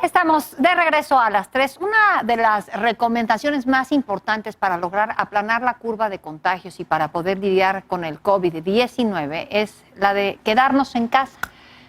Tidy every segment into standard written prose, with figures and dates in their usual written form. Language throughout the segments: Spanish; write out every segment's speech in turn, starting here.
Estamos de regreso a las 3. Una de las recomendaciones más importantes para lograr aplanar la curva de contagios y para poder lidiar con el COVID-19 es la de quedarnos en casa.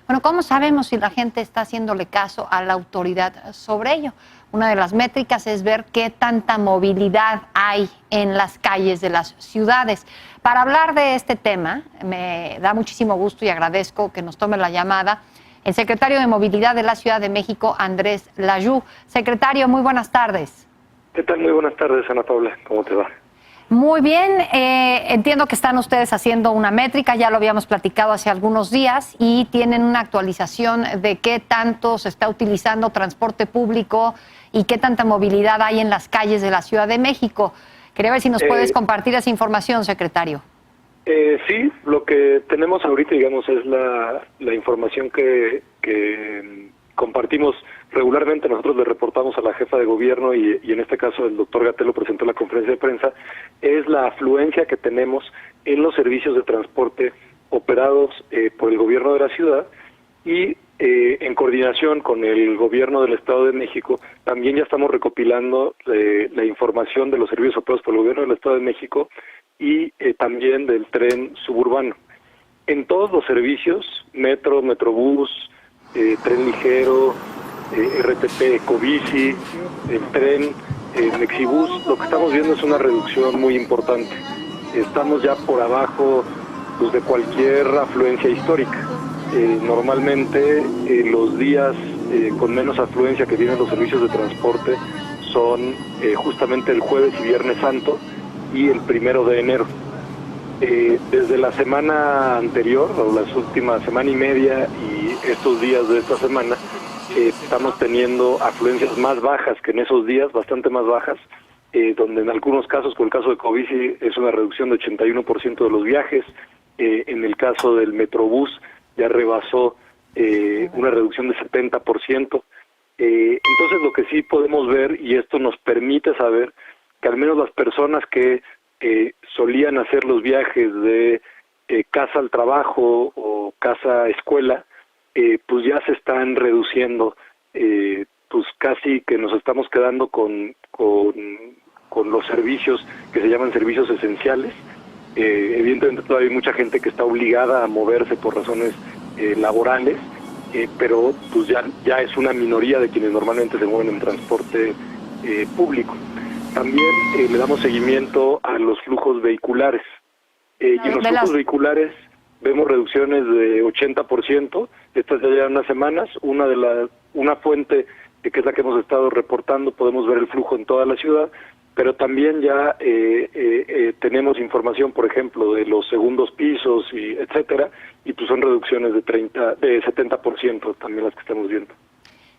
Bueno, ¿cómo sabemos si la gente está haciéndole caso a la autoridad sobre ello? Una de las métricas es ver qué tanta movilidad hay en las calles de las ciudades. Para hablar de este tema, me da muchísimo gusto y agradezco que nos tome la llamada el secretario de Movilidad de la Ciudad de México, Andrés Layú. Secretario, muy buenas tardes. ¿Qué tal? Muy buenas tardes, Ana Paula. ¿Cómo te va? Muy bien. Entiendo que están ustedes haciendo una métrica, ya lo habíamos platicado hace algunos días, y tienen una actualización de qué tanto se está utilizando transporte público y qué tanta movilidad hay en las calles de la Ciudad de México. Quería ver si nos puedes compartir esa información, secretario. Sí, lo que tenemos ahorita, digamos, es la información que compartimos regularmente. Nosotros le reportamos a la jefa de gobierno y en este caso el doctor Gatell lo presentó en la conferencia de prensa, es la afluencia que tenemos en los servicios de transporte operados por el gobierno de la ciudad y en coordinación con el gobierno del Estado de México, también ya estamos recopilando la información de los servicios operados por el gobierno del Estado de México y también del tren suburbano. En todos los servicios, metro, metrobús, tren ligero, RTP, Ecobici, el tren, Mexibus, lo que estamos viendo es una reducción muy importante. Estamos ya por abajo pues, de cualquier afluencia histórica. Normalmente los días con menos afluencia que tienen los servicios de transporte son justamente el jueves y viernes santo y el 1 de enero. Desde la semana anterior, o las últimas semana y media y estos días de esta semana, estamos teniendo afluencias más bajas que en esos días, bastante más bajas, donde en algunos casos, por el caso de Ecobici, es una reducción de 81% de los viajes. En el caso del Metrobús ya rebasó una reducción de 70%. Entonces lo que sí podemos ver, y esto nos permite saber que al menos las personas que solían hacer los viajes de casa al trabajo o casa a escuela, pues ya se están reduciendo, pues casi que nos estamos quedando con los servicios que se llaman servicios esenciales. Evidentemente todavía hay mucha gente que está obligada a moverse por razones laborales, pero pues ya es una minoría de quienes normalmente se mueven en transporte público. También le damos seguimiento a los flujos vehiculares. Y en los flujos vehiculares vemos reducciones de 80%. Estas ya llevan unas semanas. Una fuente que es la que hemos estado reportando, podemos ver el flujo en toda la ciudad, pero también ya tenemos información, por ejemplo, de los segundos pisos y etcétera, y pues son reducciones de 70% también las que estamos viendo.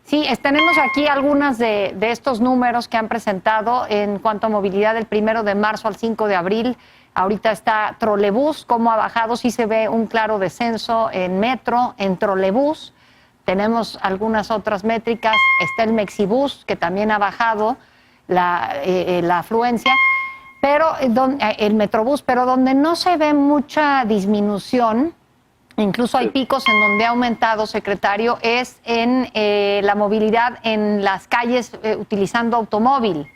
Sí, tenemos aquí algunas de estos números que han presentado en cuanto a movilidad del 1 de marzo al 5 de abril. Ahorita está trolebús, cómo ha bajado, sí se ve un claro descenso en metro, en trolebús. Tenemos algunas otras métricas, está el Mexibus, que también ha bajado la afluencia, pero el Metrobús, pero donde no se ve mucha disminución, incluso hay picos en donde ha aumentado, secretario, es en la movilidad en las calles utilizando automóvil.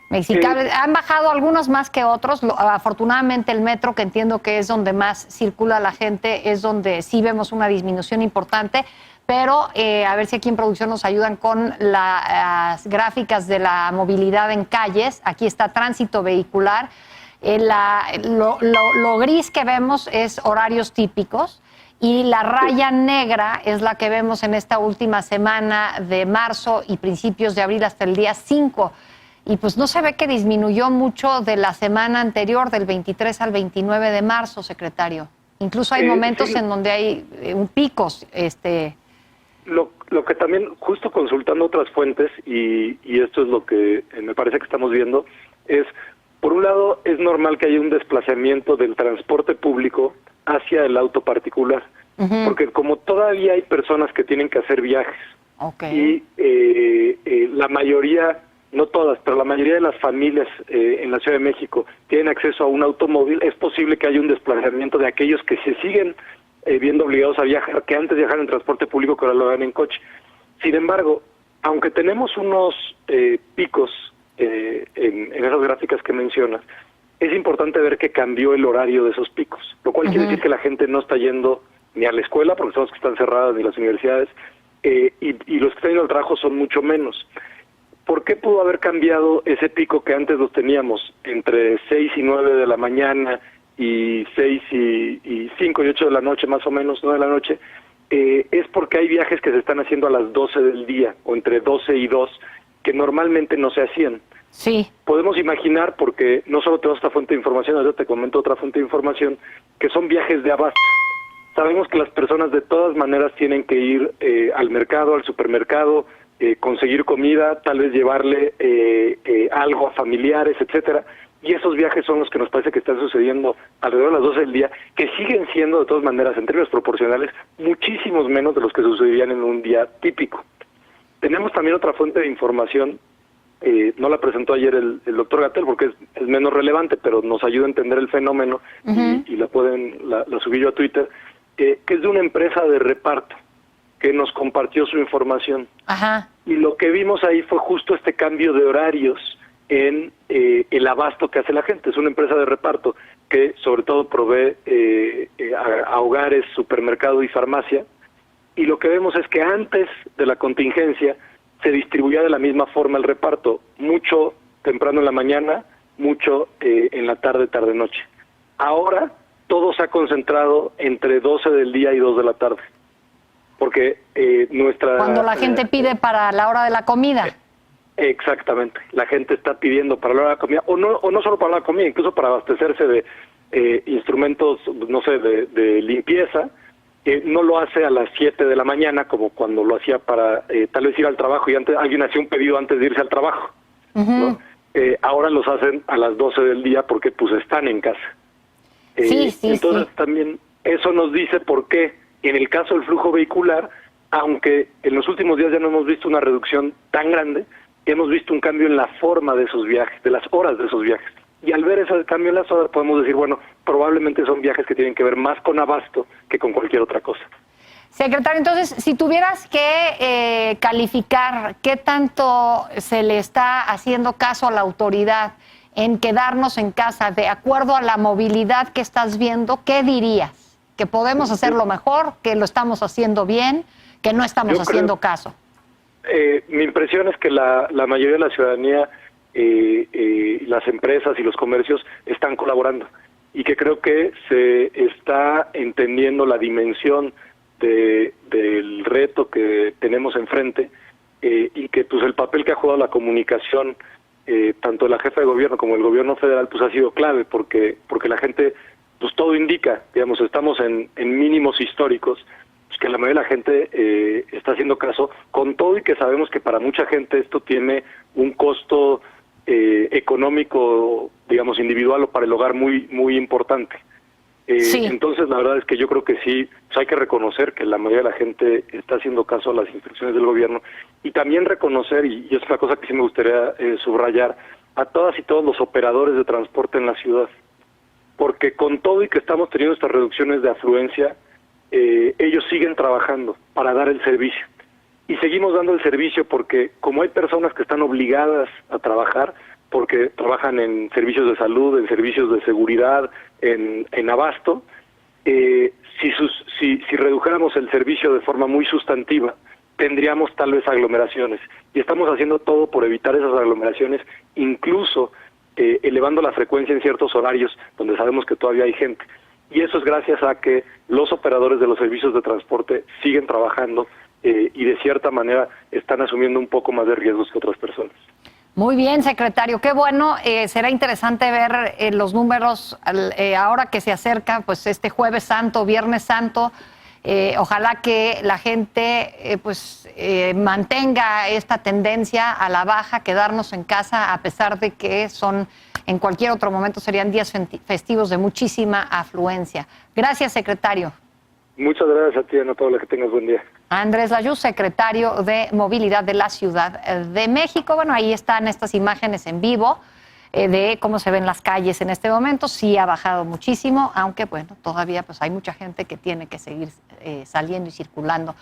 Han bajado algunos más que otros. Afortunadamente el metro, que entiendo que es donde más circula la gente, es donde sí vemos una disminución importante, pero a ver si aquí en producción nos ayudan con las gráficas de la movilidad en calles. Aquí está tránsito vehicular. Lo gris que vemos es horarios típicos y la raya negra es la que vemos en esta última semana de marzo y principios de abril hasta el día 5. Y pues no se ve que disminuyó mucho de la semana anterior, del 23 al 29 de marzo, secretario. Incluso hay momentos en donde hay picos. Lo que también, justo consultando otras fuentes, y esto es lo que me parece que estamos viendo, es, por un lado, es normal que haya un desplazamiento del transporte público hacia el auto particular, porque como todavía hay personas que tienen que hacer viajes, y la mayoría, no todas, pero la mayoría de las familias en la Ciudad de México tienen acceso a un automóvil, es posible que haya un desplazamiento de aquellos que se siguen viendo obligados a viajar, que antes viajaban en transporte público, que ahora lo hagan en coche. Sin embargo, Aunque tenemos unos picos en esas gráficas que mencionas, es importante ver que cambió el horario de esos picos, lo cual quiere decir que la gente no está yendo ni a la escuela, porque sabemos que están cerradas, ni las universidades, y los que están yendo al trabajo son mucho menos. ¿Por qué pudo haber cambiado ese pico que antes los teníamos entre 6 y 9 de la mañana y 6 y 5 y 8 de la noche, más o menos, 9 de la noche? Es porque hay viajes que se están haciendo a las 12 del día, o entre 12 y 2, que normalmente no se hacían. Sí. Podemos imaginar, porque no solo tenemos esta fuente de información, ahora te comento otra fuente de información, que son viajes de abasto. Sabemos que las personas de todas maneras tienen que ir al mercado, al supermercado, conseguir comida, tal vez llevarle algo a familiares, etcétera. Y esos viajes son los que nos parece que están sucediendo alrededor de las 12 del día, que siguen siendo de todas maneras, en términos proporcionales, muchísimos menos de los que sucederían en un día típico. Tenemos también otra fuente de información, no la presentó ayer el doctor Gatell porque es menos relevante, pero nos ayuda a entender el fenómeno y la subí yo a Twitter, que es de una empresa de reparto que nos compartió su información. Ajá. Y lo que vimos ahí fue justo este cambio de horarios en el abasto que hace la gente. Es una empresa de reparto que sobre todo provee a hogares, supermercado y farmacia. Y lo que vemos es que antes de la contingencia se distribuía de la misma forma el reparto, mucho temprano en la mañana, mucho en la tarde, tarde-noche. Ahora todo se ha concentrado entre 12 del día y 2 de la tarde, porque Cuando la gente pide para la hora de la comida. Exactamente, la gente está pidiendo para la hora de la comida, o no solo para la comida, incluso para abastecerse de instrumentos, no sé, de limpieza. No lo hace a las 7 de la mañana como cuando lo hacía para tal vez ir al trabajo y antes alguien hacía un pedido antes de irse al trabajo, ¿no? Ahora los hacen a las 12 del día porque pues están en casa. Entonces también eso nos dice por qué en el caso del flujo vehicular, aunque en los últimos días ya no hemos visto una reducción tan grande, hemos visto un cambio en la forma de esos viajes, de las horas de esos viajes. Y al ver ese cambio en las horas podemos decir, bueno, probablemente son viajes que tienen que ver más con abasto que con cualquier otra cosa. Secretario, entonces, si tuvieras que calificar qué tanto se le está haciendo caso a la autoridad en quedarnos en casa de acuerdo a la movilidad que estás viendo, ¿qué dirías? ¿Que podemos hacerlo mejor, que lo estamos haciendo bien, que no estamos haciendo caso? Mi impresión es que la mayoría de la ciudadanía, las empresas y los comercios están colaborando y que creo que se está entendiendo la dimensión del reto que tenemos enfrente y que pues el papel que ha jugado la comunicación tanto la jefa de gobierno como el gobierno federal pues ha sido clave porque la gente pues todo indica, digamos, estamos en mínimos históricos, pues que la mayoría de la gente está haciendo caso, con todo y que sabemos que para mucha gente esto tiene un costo económico, digamos, individual o para el hogar muy importante. Entonces, la verdad es que yo creo que sí, pues hay que reconocer que la mayoría de la gente está haciendo caso a las instrucciones del gobierno y también reconocer, y es una cosa que sí me gustaría subrayar, a todas y todos los operadores de transporte en la ciudad. Porque con todo y que estamos teniendo estas reducciones de afluencia, ellos siguen trabajando para dar el servicio. Y seguimos dando el servicio porque como hay personas que están obligadas a trabajar, porque trabajan en servicios de salud, en servicios de seguridad, en abasto, si redujéramos el servicio de forma muy sustantiva, tendríamos tal vez aglomeraciones. Y estamos haciendo todo por evitar esas aglomeraciones, incluso elevando la frecuencia en ciertos horarios donde sabemos que todavía hay gente. Y eso es gracias a que los operadores de los servicios de transporte siguen trabajando y de cierta manera están asumiendo un poco más de riesgos que otras personas. Muy bien, secretario, qué bueno. Será interesante ver los números ahora que se acerca pues este Jueves Santo, Viernes Santo. Ojalá que la gente mantenga esta tendencia a la baja, quedarnos en casa, a pesar de que en cualquier otro momento serían días festivos de muchísima afluencia. Gracias, secretario. Muchas gracias a ti, Ana Paula, que tengas buen día. Andrés Layuz, secretario de Movilidad de la Ciudad de México. Bueno, ahí están estas imágenes en vivo de cómo se ven las calles en este momento. Sí ha bajado muchísimo, aunque bueno, todavía pues hay mucha gente que tiene que seguir saliendo y circulando.